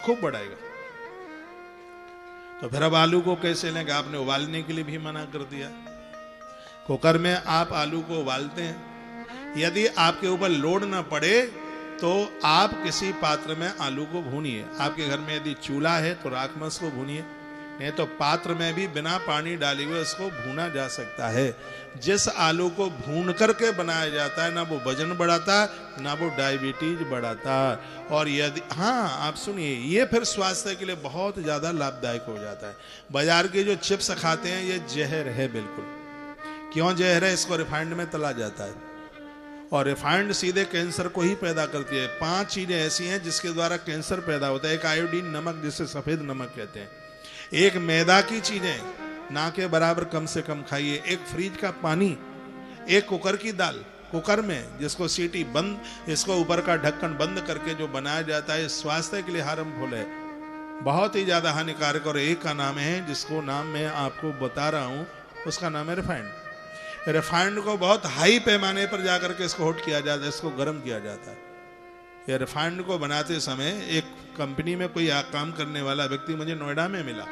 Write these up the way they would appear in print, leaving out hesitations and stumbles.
खूब बढ़ाएगा। तो फिर अब आलू को कैसे लेंगे? आपने उबालने के लिए भी मना कर दिया। कुकर में आप आलू को उबालते हैं, यदि आपके ऊपर लोड ना पड़े तो आप किसी पात्र में आलू को भूनिए। आपके घर में यदि चूल्हा है तो राख में उसको भूनिए, नहीं तो पात्र में भी बिना पानी डाले हुए उसको भूना जा सकता है। जिस आलू को भून करके बनाया जाता है ना वो वजन बढ़ाता, ना वो डायबिटीज बढ़ाता। और यदि आप सुनिए, ये फिर स्वास्थ्य के लिए बहुत ज्यादा लाभदायक हो जाता है। बाजार के जो चिप्स खाते हैं ये जहर है बिल्कुल। क्यों जहर है? इसको रिफाइंड में तला जाता है और रिफाइंड सीधे कैंसर को ही पैदा करती है। 5 चीजें ऐसी हैं जिसके द्वारा कैंसर पैदा होता है। एक आयोडीन नमक, जिसे सफेद नमक कहते हैं। एक मैदा की चीजें ना के बराबर कम से कम खाइए। एक फ्रिज का पानी, एक कुकर की दाल, कुकर में जिसको सीटी बंद, इसको ऊपर का ढक्कन बंद करके जो बनाया जाता है, स्वास्थ्य के लिए हार्मफुल है, बहुत ही ज्यादा हानिकारक। और एक का नाम है जिसको नाम मैं आपको बता रहा हूं, उसका नाम है रिफाइंड। रिफाइंड को बहुत हाई पैमाने पर जाकर के इसको हॉट किया जाता है, इसको गर्म किया जाता है। ये रिफाइंड को बनाते समय एक कंपनी में कोई काम करने वाला व्यक्ति मुझे नोएडा में मिला।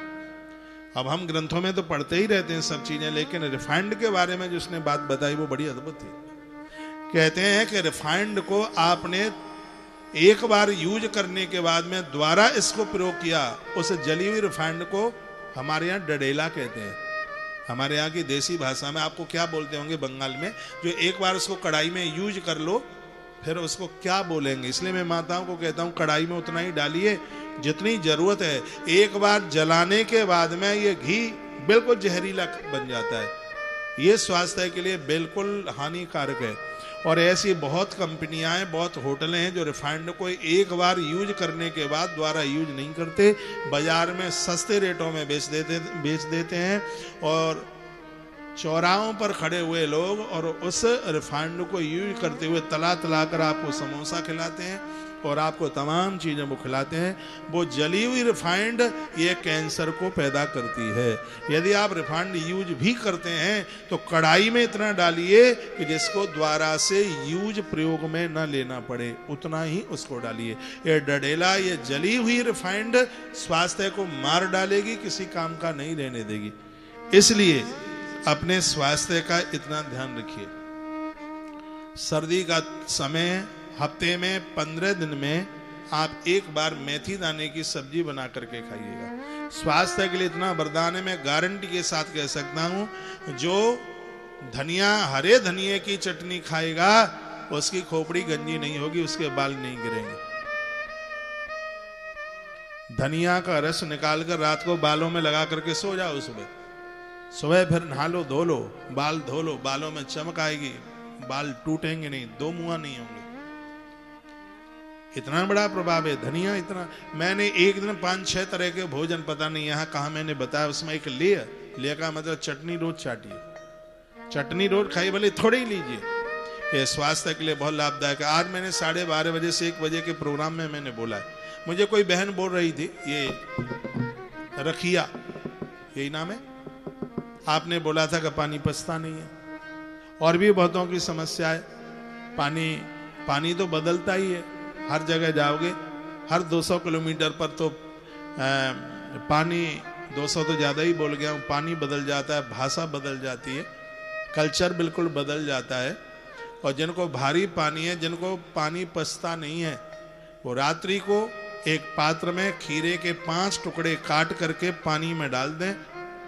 अब हम ग्रंथों में तो पढ़ते ही रहते हैं सब चीजें, लेकिन रिफाइंड के बारे में जो उसने बात बताई वो बड़ी अद्भुत थी। कहते हैं कि रिफाइंड को आपने एक बार यूज करने के बाद में दोबारा इसको प्रयोग किया, उस जली हुई रिफाइंड को हमारे यहाँ डडेला कहते हैं। हमारे यहाँ की देसी भाषा में आपको क्या बोलते होंगे बंगाल में? जो एक बार उसको कढ़ाई में यूज कर लो फिर उसको क्या बोलेंगे? इसलिए मैं माताओं को कहता हूँ कढ़ाई में उतना ही डालिए जितनी जरूरत है। एक बार जलाने के बाद में ये घी बिल्कुल जहरीला बन जाता है। ये स्वास्थ्य के लिए बिल्कुल हानिकारक है। और ऐसी बहुत कंपनियां हैं, बहुत होटलें हैं जो रिफाइंड को एक बार यूज करने के बाद दोबारा यूज नहीं करते, बाजार में सस्ते रेटों में बेच देते हैं। और चौराहों पर खड़े हुए लोग और उस रिफाइंड को यूज करते हुए तला कर आपको समोसा खिलाते हैं और आपको तमाम चीजें वो खिलाते हैं। वो जली हुई रिफाइंड ये कैंसर को पैदा करती है। यदि आप रिफाइंड यूज भी करते हैं तो कढ़ाई में इतना डालिए कि जिसको द्वारा से यूज प्रयोग में न लेना पड़े, उतना ही उसको डालिए। ये डडेला, ये जली हुई रिफाइंड स्वास्थ्य को मार डालेगी, किसी काम का नहीं रहने देगी। इसलिए अपने स्वास्थ्य का इतना ध्यान रखिए। सर्दी का समय, हफ्ते में 15 दिन में आप एक बार मेथी दाने की सब्जी बना करके खाइएगा। स्वास्थ्य के लिए इतना वरदान है, मैं गारंटी के साथ कह सकता हूं, जो धनिया, हरे धनिये की चटनी खाएगा उसकी खोपड़ी गंजी नहीं होगी, उसके बाल नहीं गिरेंगे। धनिया का रस निकाल कर रात को बालों में लगा करके सो जाओ, सुबह फिर नहा लो, धो लो, बाल धो लो, बालों में चमक आएगी, बाल टूटेंगे नहीं, दो मुंह नहीं होंगे। इतना बड़ा प्रभाव है धनिया। इतना, मैंने एक दिन 5-6 तरह के भोजन, पता नहीं यहाँ कहा मैंने बताया, उसमें एक ले का मतलब चटनी रोज चाटिए, चटनी रोज खाइए, भले थोड़ी ही लीजिए। ये स्वास्थ्य के लिए बहुत लाभदायक है। आज मैंने 12:30 बजे से 1 बजे के प्रोग्राम में मैंने बोला है। मुझे कोई बहन बोल रही थी, ये रखिया, यही नाम है, आपने बोला था कि पानी पचता नहीं है। और भी बहुतों की समस्या है। पानी तो बदलता ही है, हर जगह जाओगे, हर 200 किलोमीटर पर तो पानी, 200 तो ज्यादा ही बोल गया हूं, पानी बदल जाता है, भाषा बदल जाती है, कल्चर बिल्कुल बदल जाता है। और जिनको भारी पानी है, जिनको पानी पचता नहीं है, वो रात्रि को एक पात्र में खीरे के 5 टुकड़े काट करके पानी में डाल दें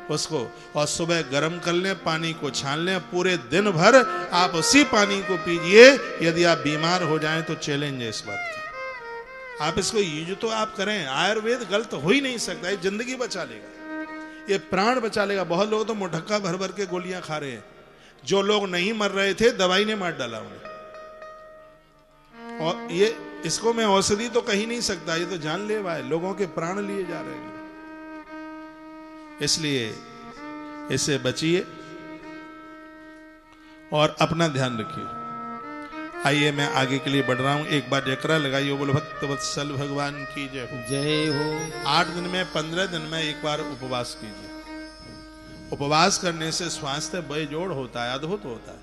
उसको, और सुबह गर्म कर लें, पानी को छान लें, पूरे दिन भर आप उसी पानी को पीजिए। यदि आप बीमार हो जाएं तो चैलेंज है इस बात का। आप इसको यूज तो आप करें, आयुर्वेद गलत हो ही नहीं सकता, ये जिंदगी बचा लेगा, ये प्राण बचा लेगा। बहुत लोग तो मुठक्का भर भर के गोलियां खा रहे हैं, जो लोग नहीं मर रहे थे दवाई ने मार डाला उन्हें। और ये, इसको मैं औषधि तो कही नहीं सकता, ये तो जानलेवा है, लोगों के प्राण लिए जा रहे हैं। इसलिए इससे बचिए और अपना ध्यान रखिए। आइए मैं आगे के लिए बढ़ रहा हूं। एक बार जयकारा लगाइए, बोलो भक्त वत्सल भगवान की जय हो। जय हो। 8 दिन में, 15 दिन में एक बार उपवास कीजिए। उपवास करने से स्वास्थ्य बेजोड़ होता है, अद्भुत होता है।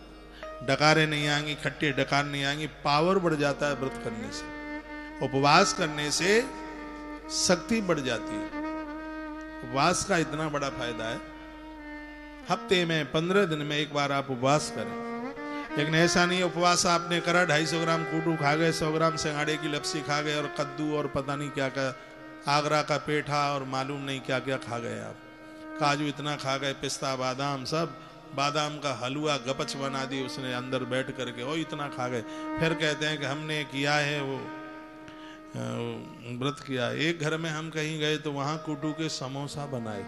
डकारें नहीं आएंगी, खट्टी डकार नहीं आएंगी, पावर बढ़ जाता है व्रत करने से। उपवास करने से शक्ति बढ़ जाती है। उपवास का इतना बड़ा फायदा है, हफ्ते में 15 दिन में एक बार आप उपवास करें। लेकिन ऐसा नहीं उपवास आपने करा, 250 ग्राम कूटू खा गए, 100 ग्राम सिंगाड़े की लपसी खा गए और कद्दू और पता नहीं क्या क्या, आगरा का पेठा और मालूम नहीं क्या क्या खा गए आप, काजू इतना खा गए, पिस्ता बादाम सब, बादाम का हलवा गपच बना दी उसने अंदर बैठ करके, ओ इतना खा गए। फिर कहते हैं कि हमने किया है वो व्रत किया। एक घर में हम कहीं गए तो वहां कूटू के समोसा बनाए,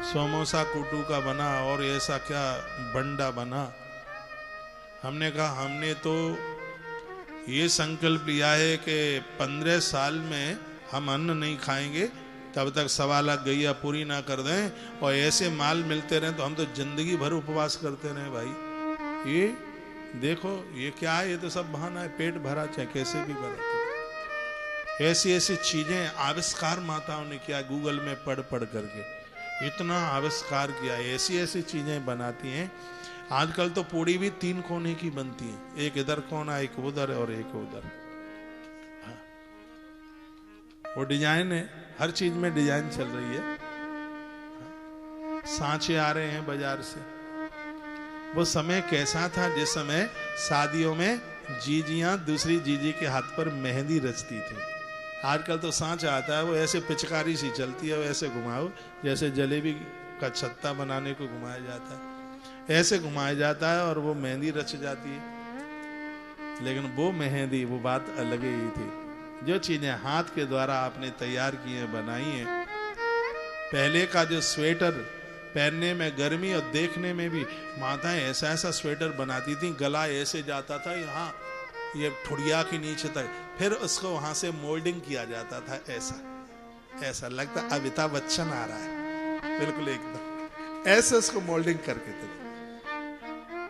समोसा कूटू का बना और ऐसा क्या बंडा बना। हमने कहा हमने तो ये संकल्प लिया है कि 15 साल में हम अन्न नहीं खाएंगे, तब तक 1.25 लाख गैया पूरी ना कर दें, और ऐसे माल मिलते रहे तो हम तो जिंदगी भर उपवास करते रहे। भाई ये देखो ये क्या है, ये तो सब बहाना है, पेट भरा चाहे कैसे भी भरा। ऐसी ऐसी चीजें आविष्कार माताओं ने किया, गूगल में पढ़ पढ़ करके इतना आविष्कार किया, ऐसी ऐसी चीजें बनाती हैं। आजकल तो पूड़ी भी 3 कोने की बनती है, एक इधर कोना, एक उधर और एक उधर। वो डिजाइन है, हर चीज में डिजाइन चल रही है। सांचे आ रहे हैं बाजार से। वो समय कैसा था जिस समय शादियों में जीजियां दूसरी जीजी के हाथ पर मेहंदी रचती थी। आजकल तो सांचा आता है, वो ऐसे पिचकारी सी चलती है, वो ऐसे घुमाओ जैसे जलेबी का छत्ता बनाने को घुमाया जाता है, ऐसे घुमाया जाता है और वो मेहंदी रच जाती है। लेकिन वो मेहंदी, वो बात अलग ही थी। जो चीजें हाथ के द्वारा आपने तैयार की हैं, बनाई हैं। पहले का जो स्वेटर पहनने में गर्मी और देखने में भी, माताएं ऐसा ऐसा स्वेटर बनाती थी, गला ऐसे जाता था यहाँ ये ठुड़िया के नीचे तक, फिर उसको वहां से मोल्डिंग किया जाता था, ऐसा ऐसा लगता अमिताभ बच्चन आ रहा है, बिल्कुल एकदम ऐसे उसको मोल्डिंग करके थे।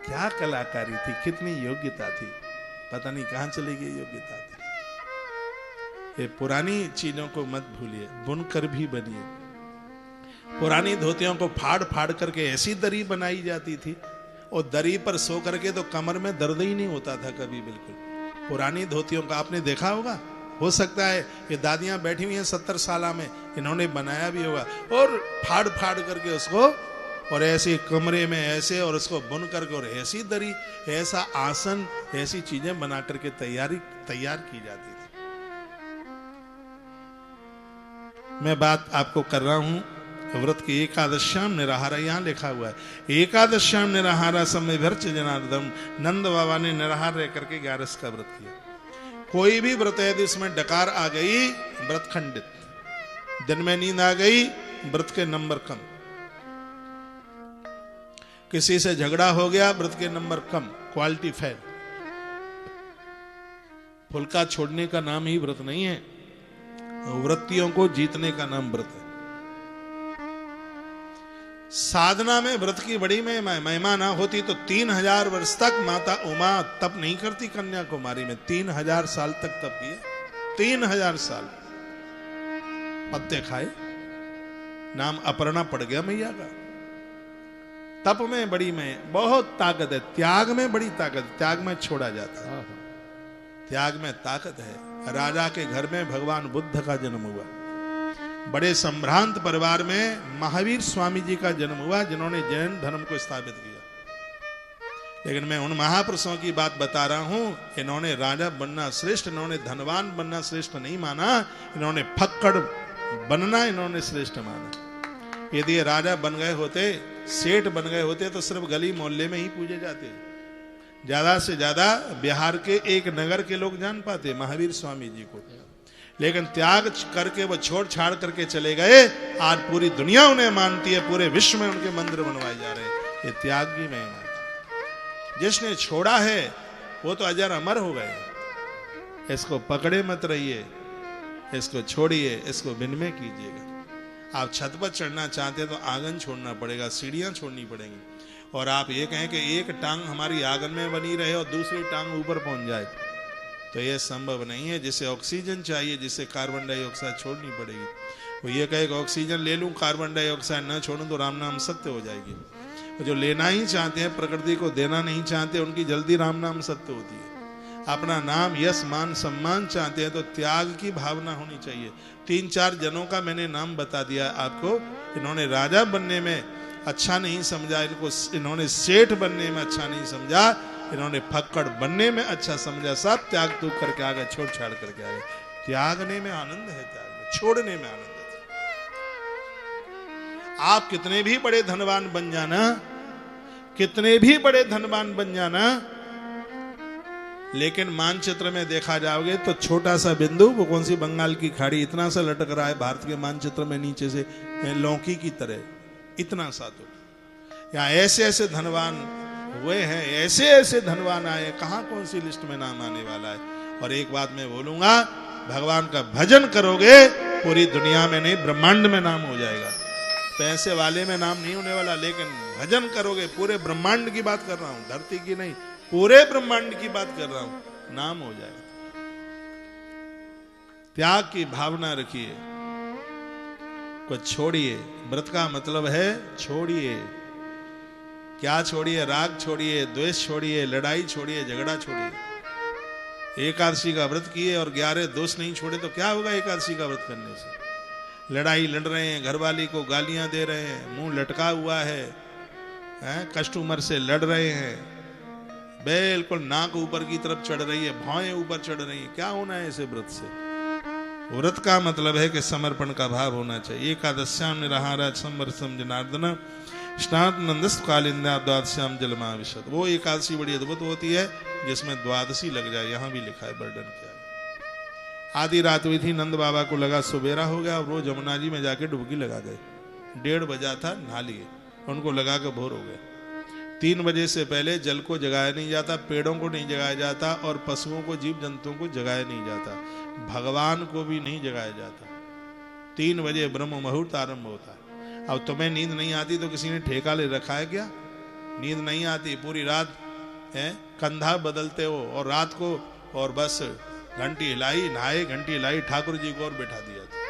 क्या कलाकारी थी, कितनी योग्यता थी, पता नहीं कहां चली गई योग्यता थी। ये पुरानी चीजों को मत भूलिए, बुनकर भी बनिए। पुरानी धोतियों को फाड़ फाड़ करके ऐसी दरी बनाई जाती थी, और दरी पर सो करके तो कमर में दर्द ही नहीं होता था कभी, बिल्कुल। पुरानी धोतियों का आपने देखा होगा, हो सकता है ये दादियां बैठी हुई हैं 70 साल में, इन्होंने बनाया भी होगा, और फाड़ फाड़ करके उसको, और ऐसे कमरे में ऐसे, और उसको बुन करके, और ऐसी दरी, ऐसा आसन, ऐसी चीजें बना करके तैयार की जाती थी। मैं बात आपको कर रहा हूं व्रत की। एकादश्याम निराहारा यहां लिखा हुआ है, एकादश्याम निराहारा समय भर्च जनार्दन। नंद बाबा ने निराहार रह करके 11 का व्रत किया। कोई भी व्रत है जिसमें डकार आ गई, व्रत खंडित। दिन में नींद आ गई, व्रत के नंबर कम। किसी से झगड़ा हो गया, व्रत के नंबर कम, क्वालिटी फेल। फुलका छोड़ने का नाम ही व्रत नहीं है, व्रतियों को जीतने का नाम व्रत है। साधना में व्रत की बड़ी महिमा ना होती तो 3000 वर्ष तक माता उमा तप नहीं करती कन्याकुमारी में। 3000 साल तक तप किया, 3000 साल पत्ते खाए, नाम अपर्णा पड़ गया मैया का। तप में बड़ी में बहुत ताकत है, त्याग में बड़ी ताकत, त्याग में छोड़ा जाता है, त्याग में ताकत है। राजा के घर में भगवान बुद्ध का जन्म हुआ, बड़े संभ्रांत परिवार में महावीर स्वामी जी का जन्म हुआ, जिन्होंने जैन धर्म को स्थापित किया। लेकिन मैं उन महापुरुषों की बात बता रहा हूं, इन्होंने राजा बनना श्रेष्ठ, इन्होंने धनवान बनना श्रेष्ठ नहीं माना, इन्होंने फक्कड़ बनना इन्होंने श्रेष्ठ माना। यदि ये राजा बन गए होते, सेठ बन गए होते, तो सिर्फ गली मोहल्ले में ही पूजे जाते, ज्यादा से ज्यादा बिहार के एक नगर के लोग जान पाते महावीर स्वामी जी को। लेकिन त्याग करके वो छोड़ छाड़ करके चले गए, आज पूरी दुनिया उन्हें मानती है, पूरे विश्व में उनके मंदिर बनवाए जा रहे हैं। ये त्याग की महिमा है। जिसने छोड़ा है वो तो अजर अमर हो गए। इसको पकड़े मत रहिए, इसको छोड़िए, इसको विनिमय कीजिएगा। आप छत पर चढ़ना चाहते हैं तो आंगन छोड़ना पड़ेगा, सीढ़ियां छोड़नी पड़ेंगी। और आप ये कहें कि एक टांग हमारी आंगन में बनी रहे और दूसरी टांग ऊपर पहुंच जाए, तो यह संभव नहीं है। जिसे ऑक्सीजन चाहिए, जिसे कार्बन डाइऑक्साइड छोड़नी पड़ेगी, वो ये कहे कि ऑक्सीजन ले लूं, कार्बन डाइऑक्साइड न छोड़ूं तो राम नाम सत्य हो जाएगी। जो लेना ही चाहते हैं, प्रकृति को देना नहीं चाहते, उनकी जल्दी राम नाम सत्य होती है। अपना नाम, यश, मान, सम्मान चाहते हैं तो त्याग की भावना होनी चाहिए। 3-4 जनों का मैंने नाम बता दिया आपको। इन्होंने राजा बनने में अच्छा नहीं समझा, इन्होंने सेठ बनने में अच्छा नहीं समझा, इन्होंने फक्कड़ बनने में अच्छा समझा। सब त्याग तूग करके आ गए, छोड़ छाड़ करके आ गए। त्यागने में आनंद है, त्याग में, छोड़ने में आनंद है। आप कितने भी बड़े धनवान बन जाना, कितने भी बड़े धनवान बन जाना, लेकिन मानचित्र में देखा जाओगे तो छोटा सा बिंदु, वो कौन सी बंगाल की खाड़ी, इतना सा लटक रहा है भारत के मानचित्र में नीचे से, लौकी की तरह, इतना सा। तो यहाँ ऐसे ऐसे धनवान हुए हैं, ऐसे ऐसे धनवान आए, कहां कौन सी लिस्ट में नाम आने वाला है। और एक बात मैं बोलूंगा, भगवान का भजन करोगे पूरी दुनिया में नहीं, ब्रह्मांड में नाम हो जाएगा। पैसे वाले में नाम नहीं होने वाला, लेकिन भजन करोगे, पूरे ब्रह्मांड की बात कर रहा हूं, धरती की नहीं, पूरे ब्रह्मांड की बात कर रहा हूं, नाम हो जाएगा। त्याग की भावना रखिए, कुछ छोड़िए। व्रत का मतलब है छोड़िए। क्या छोड़िए? राग छोड़िए, द्वेष छोड़िए, लड़ाई छोड़िए, झगड़ा छोड़िए। एकादशी का व्रत किए और 11 दोष नहीं छोड़े तो क्या होगा एकादशी का व्रत करने से? लड़ाई लड़ रहे हैं, घरवाली को गालियां दे रहे हैं, मुंह लटका हुआ है, कस्टमर से लड़ रहे हैं, बिल्कुल नाक ऊपर की तरफ चढ़ रही है, भौएं ऊपर चढ़ रही है, क्या होना है ऐसे व्रत से? व्रत का मतलब है कि समर्पण का भाव होना चाहिए। एकादश्याम निराहारा संवर्षम जनार्दन स्नात नंदस कालिंदा द्वादश्याम जलमाविशद। वो एकादशी बड़ी अद्भुत होती है जिसमें द्वादशी लग जाए, यहां भी लिखा है, वर्णन किया। आधी रात हुई थी, नंद बाबा को लगा सुबेरा हो गया और वो जमुना जी में जाके डुबकी लगा गए। 1:30 बजा था, नहा लिए, उनको लगा के भोर हो गए। 3 बजे से पहले जल को जगाया नहीं जाता, पेड़ों को नहीं जगाया जाता, और पशुओं को, जीव जंतुओं को जगाया नहीं जाता, भगवान को भी नहीं जगाया जाता। 3 बजे ब्रह्म मुहूर्त आरंभ होता है। अब तुम्हें नींद नहीं आती तो किसी ने ठेका ले रखा है क्या? नींद नहीं आती, पूरी रात है कंधा बदलते हो, और रात को और बस घंटी हिलाई, नहाए, घंटी हिलाई, ठाकुर जी को और बैठा दिया था।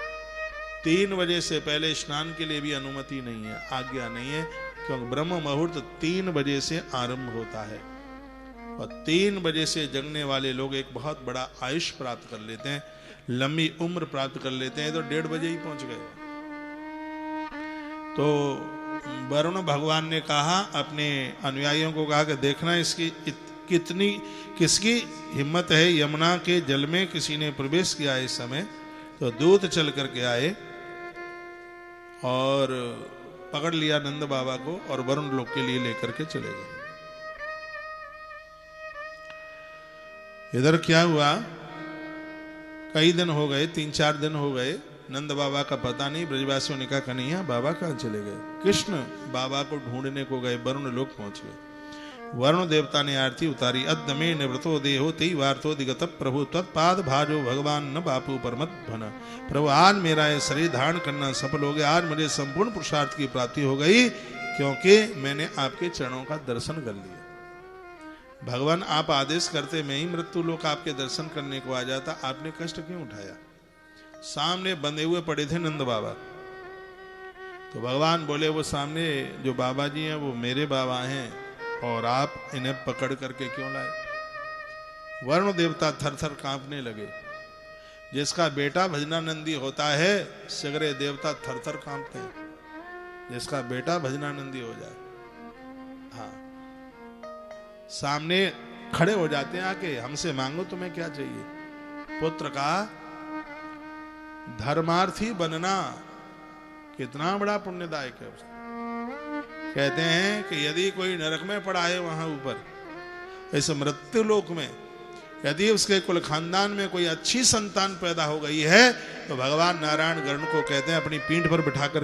3 बजे से पहले स्नान के लिए भी अनुमति नहीं है, आज्ञा नहीं है, क्योंकि ब्रह्म मुहूर्त 3 बजे से आरंभ होता है। और 3 बजे से जगने वाले लोग एक बहुत बड़ा आयुष प्राप्त कर लेते हैं, लंबी उम्र प्राप्त कर लेते हैं। तो 1:30 बजे ही पहुंच गए। तो वरुण भगवान ने कहा, अपने अनुयायियों को कहा कि देखना इसकी किसकी हिम्मत है, यमुना के जल में किसी ने प्रवेश किया इस समय। तो दूत चल करके आए और पकड़ लिया नंद बाबा को और वरुण लोक के लिए लेकर के चले गए। इधर क्या हुआ, कई दिन हो गए, 3-4 दिन हो गए, नंद बाबा का पता नहीं। ब्रजवासियों ने कहा कन्हैया बाबा कहां चले गए? कृष्ण बाबा को ढूंढने को गए, वरुण लोक पहुंच गए। वरुण देवता ने आरती उतारी, अद्दमे निवृतो देहो तेई वार्तो दिगत प्रभु तत्पाद भाजो भगवान न बापू परमत भन। प्रभु आज मेरा ये शरीर धारण करना सफल हो गया, आज मुझे संपूर्ण पुरुषार्थ की प्राप्ति हो गई, क्योंकि मैंने आपके चरणों का दर्शन कर लिया। भगवान आप आदेश करते मैं ही मृत्यु लोक आपके दर्शन करने को आ जाता, आपने कष्ट क्यों उठाया? सामने बंधे हुए पड़े थे नंद बाबा। तो भगवान बोले वो सामने जो बाबा जी हैं वो मेरे बाबा हैं, और आप इन्हें पकड़ करके क्यों लाए? वरुण देवता थर थर कांपने लगे। जिसका बेटा भजनानंदी होता है, सगरे देवता थर थर कांपते हैं, जिसका बेटा भजनानंदी हो जाए। हाँ, सामने खड़े हो जाते हैं आके, हमसे मांगो तुम्हें क्या चाहिए? पुत्र का धर्मार्थी बनना कितना बड़ा पुण्यदायक है। कहते हैं कि यदि कोई नरक में पड़ा है वहां ऊपर, इस मृत्यु लोक में, यदि उसके कुल खानदान में कोई अच्छी संतान पैदा हो गई है तो भगवान नारायण गरुड़ को कहते हैं अपनी पीठ पर बिठा कर